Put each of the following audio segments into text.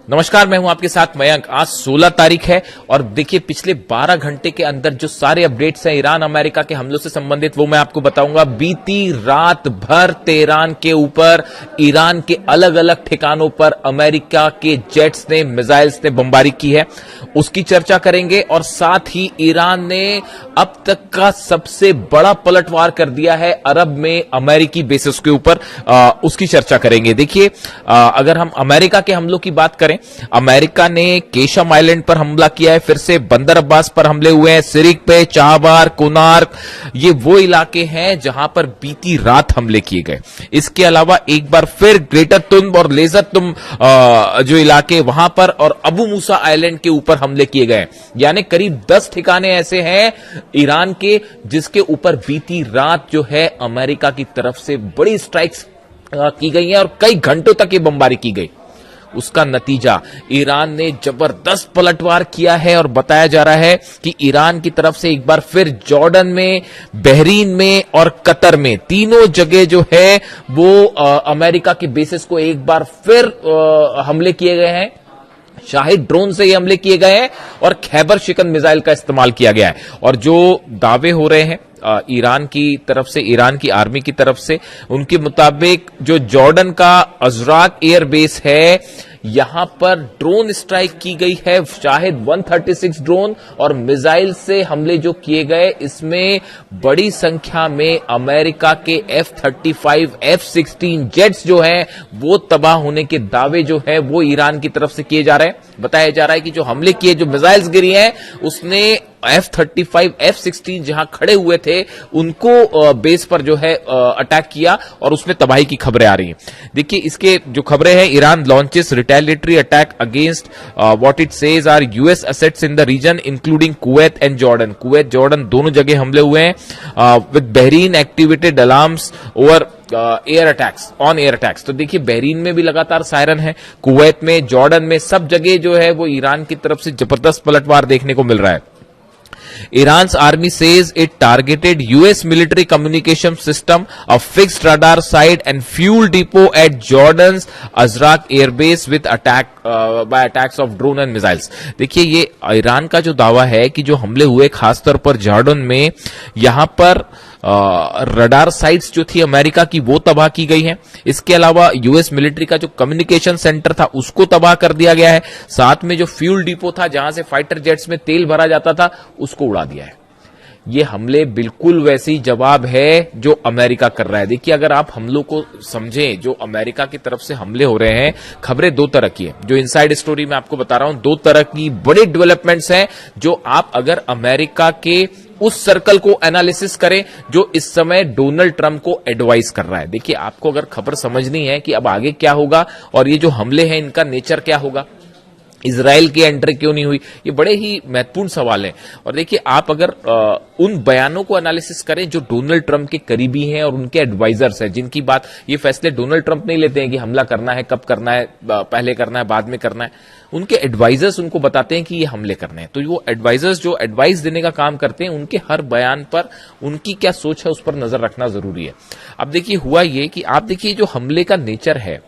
नमस्कार, मैं हूं आपके साथ मयंक। आज 16 तारीख है और देखिए पिछले 12 घंटे के अंदर जो सारे अपडेट्स हैं ईरान अमेरिका के हमलों से संबंधित वो मैं आपको बताऊंगा। बीती रात भर तेहरान के ऊपर ईरान के अलग अलग ठिकानों पर अमेरिका के जेट्स ने मिसाइल्स ने बमबारी की है, उसकी चर्चा करेंगे। और साथ ही ईरान ने अब तक का सबसे बड़ा पलटवार कर दिया है अरब में अमेरिकी बेसिस के ऊपर, उसकी चर्चा करेंगे। देखिए अगर हम अमेरिका के हमलों की बात करें, अमेरिका ने केशम आइलैंड पर हमला किया है, फिर से बंदर अब्बास पर हमले हुए हैं, सिरिक पे, चाबार, कोनार्क, ये वो इलाके हैं जहां पर बीती रात हमले किए गए। इसके अलावा एक बार फिर ग्रेटर तुम और लेजर तुम जो इलाके वहां पर और अबू मूसा आइलैंड के ऊपर हमले किए गए। यानी करीब 10 ठिकाने ऐसे हैं ईरान के जिसके ऊपर बीती रात जो है अमेरिका की तरफ से बड़ी स्ट्राइक्स की गई हैं और कई घंटों तक ये बमबारी की गई। उसका नतीजा ईरान ने जबरदस्त पलटवार किया है और बताया जा रहा है कि ईरान की तरफ से एक बार फिर जॉर्डन में, बहरीन में और कतर में तीनों जगह जो है वो अमेरिका के बेसिस को एक बार फिर हमले किए गए हैं। शाहिद ड्रोन से ये हमले किए गए हैं और खैबर शिकन मिसाइल का इस्तेमाल किया गया है। और जो दावे हो रहे हैं ईरान की तरफ से, ईरान की आर्मी की तरफ से, उनके मुताबिक जो जॉर्डन का अजराक एयर बेस है यहां पर ड्रोन स्ट्राइक की गई है, शायद 136 ड्रोन और मिसाइल से हमले जो किए गए, इसमें बड़ी संख्या में अमेरिका के F-35, F-16 जेट्स जो हैं वो तबाह होने के दावे जो है वो ईरान की तरफ से किए जा रहे हैं। बताया जा रहा है कि जो हमले किए, जो मिसाइल्स गिरी हैं, उसने F-35, F-16 जहां खड़े हुए थे उनको बेस पर जो है अटैक किया और उसमें तबाही की खबरें आ रही हैं। देखिए इसके जो खबरें हैं, Iran launches retaliatory attack against what it says are US assets in the region including Kuwait and Jordan. Kuwait Jordan दोनों जगह हमले हुए हैं। With Bahrain activated alarms over air attacks, on air attacks. तो देखिए बहरीन में भी लगातार सायरन है, कुवैत में, जॉर्डन में, सब जगह जो है वो ईरान की तरफ से जबरदस्त पलटवार देखने को मिल रहा है। Iran's army says it targeted US military communication system, a fixed radar site and fuel depot at Jordan's Azraq airbase with attack by attacks of drone and missiles। देखिए ये ईरान का जो दावा है कि जो हमले हुए खासतौर पर जॉर्डन में, यहां पर रडार साइट्स जो थी अमेरिका की वो तबाह की गई हैं। इसके अलावा यूएस मिलिट्री का जो कम्युनिकेशन सेंटर था उसको तबाह कर दिया गया है। साथ में जो फ्यूल डिपो था जहां से फाइटर जेट्स में तेल भरा जाता था उसको उड़ा दिया है। ये हमले बिल्कुल वैसी जवाब है जो अमेरिका कर रहा है। देखिए अगर आप हमलों को समझें, जो अमेरिका की तरफ से हमले हो रहे हैं, खबरें दो तरह की है। जो इनसाइड स्टोरी मैं आपको बता रहा हूं, दो तरह की बड़ी डेवलपमेंट्स हैं जो आप अगर अमेरिका के उस सर्कल को एनालिसिस करें जो इस समय डोनाल्ड ट्रंप को एडवाइस कर रहा है। देखिए आपको अगर खबर समझनी है कि अब आगे क्या होगा और ये जो हमले हैं इनका नेचर क्या होगा, इजराइल की एंट्री क्यों नहीं हुई, ये बड़े ही महत्वपूर्ण सवाल हैं। और देखिए आप अगर उन बयानों को एनालिसिस करें जो डोनाल्ड ट्रंप के करीबी हैं और उनके एडवाइजर्स हैं, जिनकी बात, ये फैसले डोनाल्ड ट्रंप नहीं लेते हैं कि हमला करना है, कब करना है, पहले करना है, बाद में करना है। उनके एडवाइजर्स उनको बताते हैं कि ये हमले करने हैं। तो वो एडवाइजर्स जो एडवाइस देने का काम करते हैं, उनके हर बयान पर उनकी क्या सोच है उस पर नजर रखना जरूरी है। अब देखिए हुआ ये कि आप देखिए जो हमले का नेचर है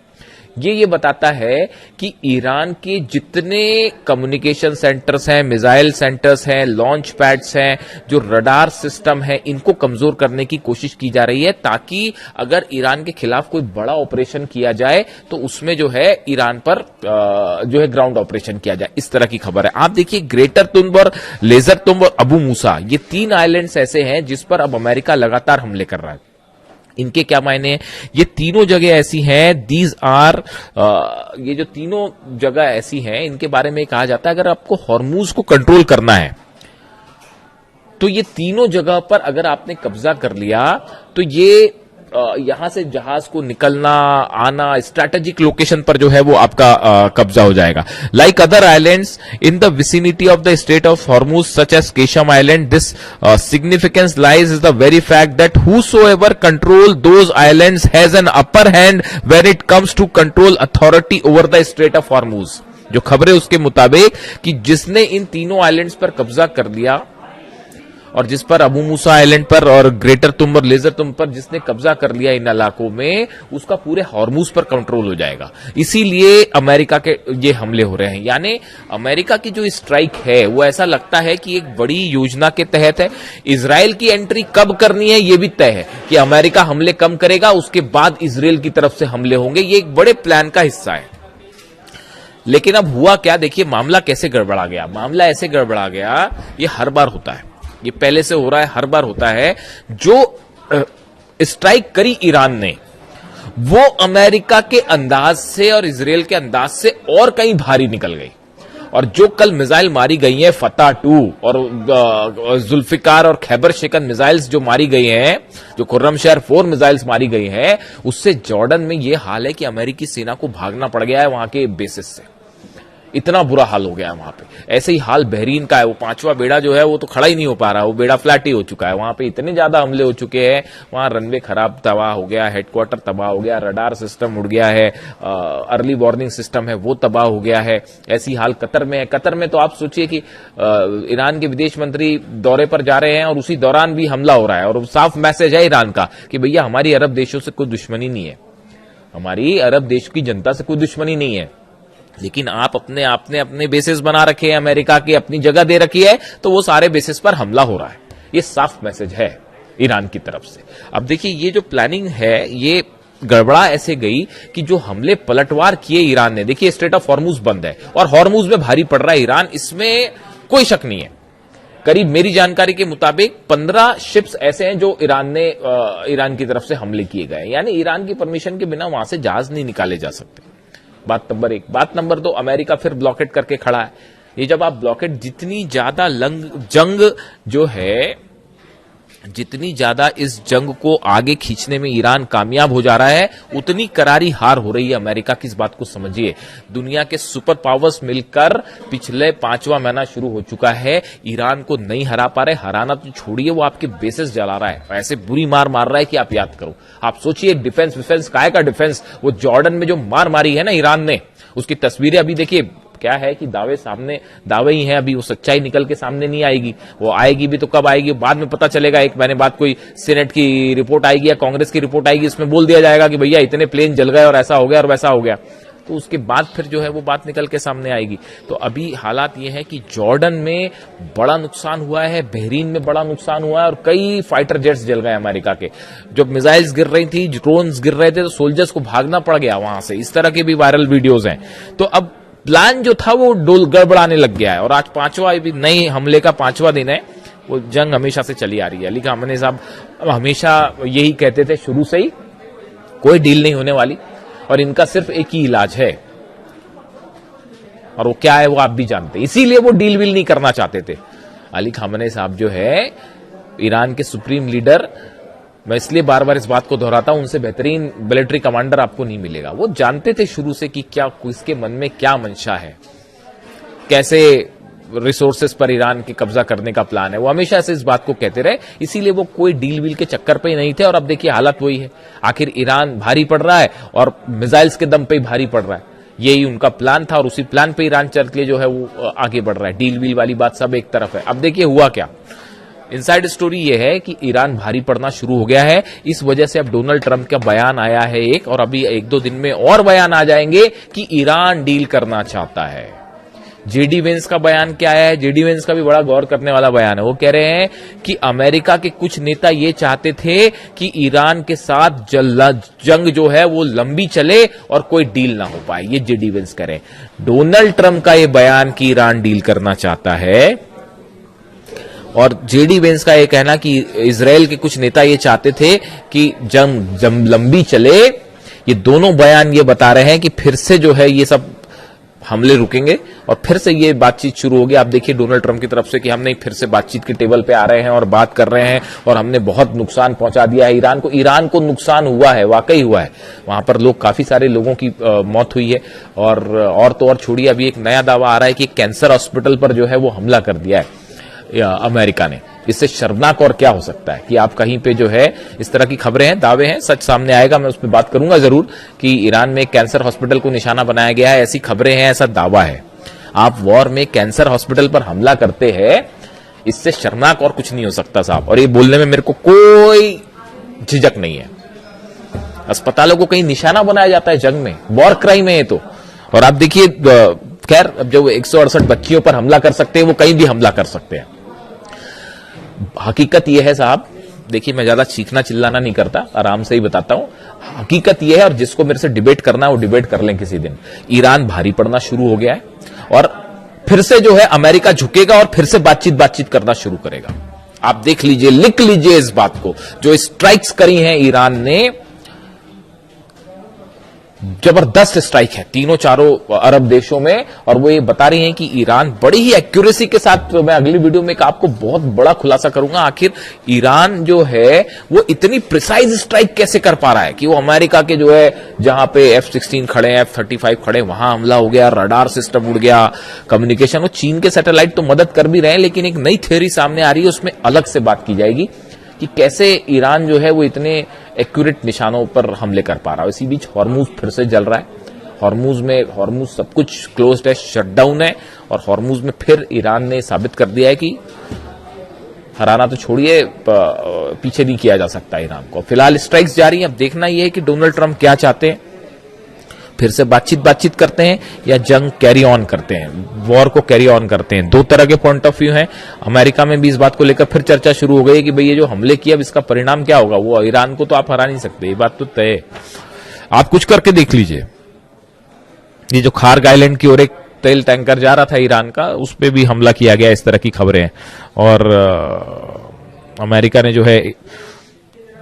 ये बताता है कि ईरान के जितने कम्युनिकेशन सेंटर्स हैं, मिसाइल सेंटर्स हैं, लॉन्च पैड्स हैं, जो रडार सिस्टम है, इनको कमजोर करने की कोशिश की जा रही है ताकि अगर ईरान के खिलाफ कोई बड़ा ऑपरेशन किया जाए तो उसमें जो है ईरान पर जो है ग्राउंड ऑपरेशन किया जाए। इस तरह की खबर है। आप देखिए ग्रेटर तुंब और लेजर तुंब और अबू मूसा, ये 3 आइलैंड्स ऐसे हैं जिस पर अब अमेरिका लगातार हमले कर रहा है। इनके क्या मायने हैं? ये तीनों जगह ऐसी हैं, दीज आर ये जो तीनों जगह ऐसी हैं, इनके बारे में कहा जाता है अगर आपको हॉर्मूज को कंट्रोल करना है तो ये तीनों जगह पर अगर आपने कब्जा कर लिया तो ये यहां से जहाज को निकलना आना स्ट्रैटेजिक लोकेशन पर जो है वो आपका कब्जा हो जाएगा। Like other islands in the vicinity of the state of Hormuz such as Qeshm island, this significance lies is the very fact that whosoever control those islands has an upper hand when it comes to control authority over the Strait of Hormuz। जो खबरें उसके मुताबिक कि जिसने इन तीनों islands पर कब्जा कर लिया और जिस पर अबू मूसा आइलैंड पर और ग्रेटर तुम और लेजर तुम पर जिसने कब्जा कर लिया इन इलाकों में, उसका पूरे हॉर्मूज पर कंट्रोल हो जाएगा। इसीलिए अमेरिका के ये हमले हो रहे हैं। यानी अमेरिका की जो स्ट्राइक है वो ऐसा लगता है कि एक बड़ी योजना के तहत है। इजराइल की एंट्री कब करनी है ये भी तय है कि अमेरिका हमले कम करेगा, उसके बाद इजराइल की तरफ से हमले होंगे। ये एक बड़े प्लान का हिस्सा है। लेकिन अब हुआ क्या, देखिए मामला कैसे गड़बड़ा गया। मामला ऐसे गड़बड़ा गया, ये हर बार होता है, ये पहले से हो रहा है, हर बार होता है। जो स्ट्राइक करी ईरान ने वो अमेरिका के अंदाज से और इजराइल के अंदाज से और कहीं भारी निकल गई। और जो कल मिसाइल मारी गई हैं, फतह 2 और जुल्फिकार और खैबर शिकन मिसाइल्स जो मारी गई हैं, जो खुर्रमशहर 4 मिसाइल्स मारी गई हैं, उससे जॉर्डन में यह हाल है कि अमेरिकी सेना को भागना पड़ गया है वहां के बेसिस से। इतना बुरा हाल हो गया है वहां पे। ऐसे ही हाल बहरीन का है। वो 5वां बेड़ा जो है वो तो खड़ा ही नहीं हो पा रहा, वो बेड़ा फ्लैट ही हो चुका है। वहां पे इतने ज्यादा हमले हो चुके हैं, वहां रनवे खराब तबाह हो गया, हेडक्वार्टर तबाह हो गया, रडार सिस्टम उड़ गया है, अर्ली वार्निंग सिस्टम है वो तबाह हो गया है। ऐसी हाल कतर में है। कतर में तो आप सोचिए कि ईरान के विदेश मंत्री दौरे पर जा रहे हैं और उसी दौरान भी हमला हो रहा है। और साफ मैसेज है ईरान का कि भैया हमारी अरब देशों से कोई दुश्मनी नहीं है, हमारी अरब देश की जनता से कोई दुश्मनी नहीं है, लेकिन आप अपने बेसिस बना रखे हैं, अमेरिका की अपनी जगह दे रखी है, तो वो सारे बेसिस पर हमला हो रहा है। ये साफ मैसेज है ईरान की तरफ से। अब देखिए ये जो प्लानिंग है ये गड़बड़ा ऐसे गई कि जो हमले पलटवार किए ईरान ने, देखिए स्ट्रेट ऑफ हॉर्मूज बंद है और हॉर्मूज में भारी पड़ रहा है ईरान, इसमें कोई शक नहीं है। करीब मेरी जानकारी के मुताबिक 15 शिप्स ऐसे हैं जो ईरान की तरफ से हमले किए गए, यानी ईरान की परमिशन के बिना वहां से जहाज नहीं निकाले जा सकते। बात नंबर 1। बात नंबर 2, अमेरिका फिर ब्लॉकेड करके खड़ा है। ये जब आप ब्लॉकेड, जितनी ज्यादा जंग जो है, जितनी ज्यादा इस जंग को आगे खींचने में ईरान कामयाब हो जा रहा है, उतनी करारी हार हो रही है अमेरिका की। इस बात को समझिए। दुनिया के सुपर पावर्स मिलकर पिछले 5वां महीना शुरू हो चुका है, ईरान को नहीं हरा पा रहे। हराना तो छोड़िए, वो आपके बेसेस जला रहा है, ऐसे बुरी मार रहा है कि आप याद करो। आप सोचिए डिफेंस काय का डिफेंस, वो जॉर्डन में जो मार मारी है ना ईरान ने, उसकी तस्वीरें अभी देखिए। क्या है कि दावे ही हैं, अभी वो सच्चाई निकल के सामने नहीं आएगी। वो आएगी भी तो कब आएगी, बाद में पता चलेगा। एक महीने बाद कोई सीनेट की रिपोर्ट आएगी या कांग्रेस की रिपोर्ट आएगी, इसमें बोल दिया जाएगा कि भैया इतने प्लेन जल गए और ऐसा हो गया और वैसा हो गया। तो उसके बाद फिर जो है वो बात निकल के सामने आएगी। तो अभी हालात ये है कि जॉर्डन में बड़ा नुकसान हुआ है, बहरीन में बड़ा नुकसान हुआ है और कई फाइटर जेट्स जल गए अमेरिका के। जब मिसाइल्स गिर रही थी, ड्रोन्स गिर रहे थे, तो सोल्जर्स को भागना पड़ गया वहां से। इस तरह के भी वायरल वीडियोज हैं। तो अब प्लान जो था वो गड़बड़ाने लग गया है। और आज 5वां भी नई हमले का 5वां दिन है। वो जंग हमेशा से चली आ रही है। अली खामनेई साहब हमेशा यही कहते थे शुरू से ही, कोई डील नहीं होने वाली और इनका सिर्फ एक ही इलाज है, और वो क्या है वो आप भी जानते हैं। इसीलिए वो डील विल नहीं करना चाहते थे। अली खामनेई साहब जो है ईरान के सुप्रीम लीडर, मैं इसलिए बार बार इस बात को दोहराता हूं, उनसे बेहतरीन मिलिट्री कमांडर आपको नहीं मिलेगा। वो जानते थे शुरू से कि क्या किसके मन में क्या मंशा है, कैसे रिसोर्सेस पर ईरान के कब्जा करने का प्लान है। वो हमेशा से इस बात को कहते रहे, इसीलिए वो कोई डील वील के चक्कर पे ही नहीं थे। और अब देखिए हालत वही है। आखिर ईरान भारी पड़ रहा है और मिसाइल्स के दम पे ही भारी पड़ रहा है। यही उनका प्लान था और उसी प्लान पे ईरान चल के जो है वो आगे बढ़ रहा है। डील वील वाली बात सब एक तरफ है। अब देखिए हुआ क्या, इनसाइड स्टोरी यह है कि ईरान भारी पड़ना शुरू हो गया है। इस वजह से अब डोनाल्ड ट्रंप का बयान आया है एक, और अभी 1-2 दिन में और बयान आ जाएंगे कि ईरान डील करना चाहता है। जेडी वेंस का बयान क्या है? जेडी वेंस का भी बड़ा गौर करने वाला बयान है। वो कह रहे हैं कि अमेरिका के कुछ नेता ये चाहते थे कि ईरान के साथ जंग जो है वो लंबी चले और कोई डील ना हो पाए। ये जेडी वेंस कह रहे हैं। डोनाल्ड ट्रंप का ये बयान कि ईरान डील करना चाहता है, और जेडी वेंस का ये कहना कि इजराइल के कुछ नेता ये चाहते थे कि जंग लंबी चले। ये दोनों बयान ये बता रहे हैं कि फिर से जो है ये सब हमले रुकेंगे और फिर से ये बातचीत शुरू होगी। आप देखिए डोनाल्ड ट्रंप की तरफ से कि हम नहीं, फिर से बातचीत के टेबल पे आ रहे हैं और बात कर रहे हैं और हमने बहुत नुकसान पहुंचा दिया है ईरान को। ईरान को नुकसान हुआ है, वाकई हुआ है। वहां पर काफी सारे लोगों की मौत हुई है। और तो और छोड़िए, अभी एक नया दावा आ रहा है कि कैंसर हॉस्पिटल पर जो है वो हमला कर दिया है अमेरिका ने। इससे शर्मनाक और क्या हो सकता है कि आप कहीं पे जो है इस तरह की खबरें हैं, दावे हैं, सच सामने आएगा, मैं उस पर बात करूंगा जरूर कि ईरान में कैंसर हॉस्पिटल को निशाना बनाया गया है, ऐसी खबरें हैं, ऐसा दावा है। आप वॉर में कैंसर हॉस्पिटल पर हमला करते हैं, इससे शर्मनाक और कुछ नहीं हो सकता साहब, और ये बोलने में मेरे को कोई झिझक नहीं है। अस्पतालों को कहीं निशाना बनाया जाता है जंग में, वॉर क्राइम है ये तो। और आप देखिए, खैर अब जो 168 बच्चियों पर हमला कर सकते हैं वो कहीं भी हमला कर सकते हैं। हकीकत यह है साहब, देखिए मैं ज्यादा चीखना चिल्लाना नहीं करता, आराम से ही बताता हूं। हकीकत यह है, और जिसको मेरे से डिबेट करना है वो डिबेट कर लें किसी दिन। ईरान भारी पड़ना शुरू हो गया है और फिर से जो है अमेरिका झुकेगा और फिर से बातचीत करना शुरू करेगा। आप देख लीजिए, लिख लीजिए इस बात को। जो स्ट्राइक्स करी हैं ईरान ने, जबरदस्त स्ट्राइक है तीनों चारों अरब देशों में, और वो ये बता रही हैं कि ईरान बड़ी ही एक्यूरेसी के साथ, मैं अगली वीडियो में आपको बहुत बड़ा खुलासा करूंगा आखिर ईरान जो है वो इतनी प्रिसाइज स्ट्राइक कैसे कर पा रहा है कि वो अमेरिका के जो है जहां पे F-16 खड़े हैं, F-35 खड़े, वहां हमला हो गया, रडार सिस्टम उड़ गया, कम्युनिकेशन, वो चीन के सैटेलाइट तो मदद कर भी रहे हैं, लेकिन एक नई थ्योरी सामने आ रही है, उसमें अलग से बात की जाएगी कि कैसे ईरान जो है वो इतने एक्यूरेट निशानों पर हमले कर पा रहा है। इसी बीच हॉर्मुज फिर से जल रहा है। हॉर्मुज सब कुछ क्लोज्ड है, शटडाउन है, और हॉर्मुज में फिर ईरान ने साबित कर दिया है कि हराना तो छोड़िए, पीछे नहीं किया जा सकता ईरान को। फिलहाल स्ट्राइक्स जारी है। अब देखना यह है कि डोनाल्ड ट्रंप क्या चाहते हैं, फिर से बातचीत करते हैं या जंग कैरी ऑन करते हैं, वॉर को कैरी ऑन करते हैं। दो तरह के पॉइंट ऑफ व्यू हैं। अमेरिका में भी इस बात को लेकर फिर चर्चा शुरू हो गई कि भाई ये जो हमले किया इसका परिणाम क्या होगा। वो ईरान को तो आप हरा नहीं सकते, ये बात तो तय है। आप कुछ करके देख लीजिए, ये जो खार्ग आइलैंड की ओर एक तेल टैंकर जा रहा था ईरान का, उस पर भी हमला किया गया, इस तरह की खबरें हैं। और अमेरिका ने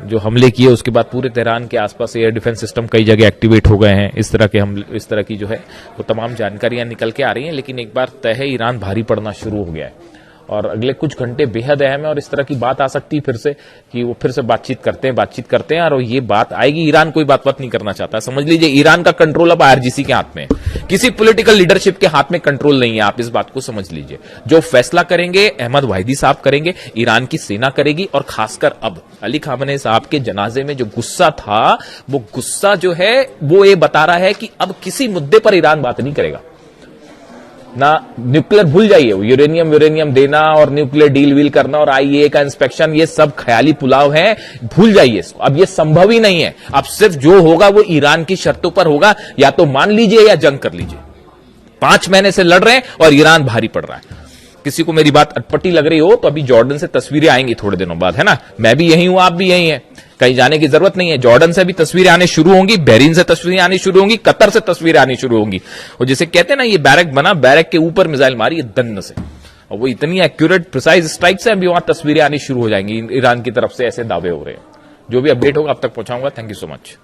जो हमले किए उसके बाद पूरे तेहरान के आसपास एयर डिफेंस सिस्टम कई जगह एक्टिवेट हो गए हैं। इस तरह की जो है वो तमाम जानकारियां निकल के आ रही हैं। लेकिन एक बार तय है, ईरान भारी पड़ना शुरू हो गया है और अगले कुछ घंटे बेहद अहम है, और इस तरह की बात आ सकती है फिर से कि वो फिर से बातचीत करते हैं और ये बात आएगी। ईरान कोई बात नहीं करना चाहता, समझ लीजिए ईरान का कंट्रोल अब IRGC के हाथ में है, किसी पॉलिटिकल लीडरशिप के हाथ में कंट्रोल नहीं है। आप इस बात को समझ लीजिए। जो फैसला करेंगे अहमद वाहिदी साहब करेंगे, ईरान की सेना करेगी, और खासकर अब अली खामनेई साहब के जनाजे में जो गुस्सा था, वो गुस्सा जो है वो ये बता रहा है कि अब किसी मुद्दे पर ईरान बात नहीं करेगा। ना न्यूक्लियर, भूल जाइए, यूरेनियम देना और न्यूक्लियर डील वील करना और IAEA का इंस्पेक्शन, ये सब ख्याली पुलाव है, भूल जाइए इसको। अब ये संभव ही नहीं है। अब सिर्फ जो होगा वो ईरान की शर्तों पर होगा, या तो मान लीजिए या जंग कर लीजिए। 5 महीने से लड़ रहे हैं और ईरान भारी पड़ रहा है। किसी को मेरी बात अटपटी लग रही हो तो अभी जॉर्डन से तस्वीरें आएंगी थोड़े दिनों बाद, है ना। मैं भी यही हूं, आप भी यही हैं, कहीं जाने की जरूरत नहीं है। जॉर्डन से भी तस्वीरें आने शुरू होंगी, बहरीन से तस्वीरें आनी शुरू होंगी, कतर से तस्वीरें आनी शुरू होंगी। और जैसे कहते हैं ना, ये बैरक बना, बैरक के ऊपर मिसाइल मारी दन्न से, और वो इतनी एक्यूरेट प्रिसाइज स्ट्राइक से अभी वहां तस्वीरें आनी शुरू हो जाएंगी। ईरान की तरफ से ऐसे दावे हो रहे हैं। जो भी अपडेट होगा अब तक पहुंचाऊंगा। Thank you so much.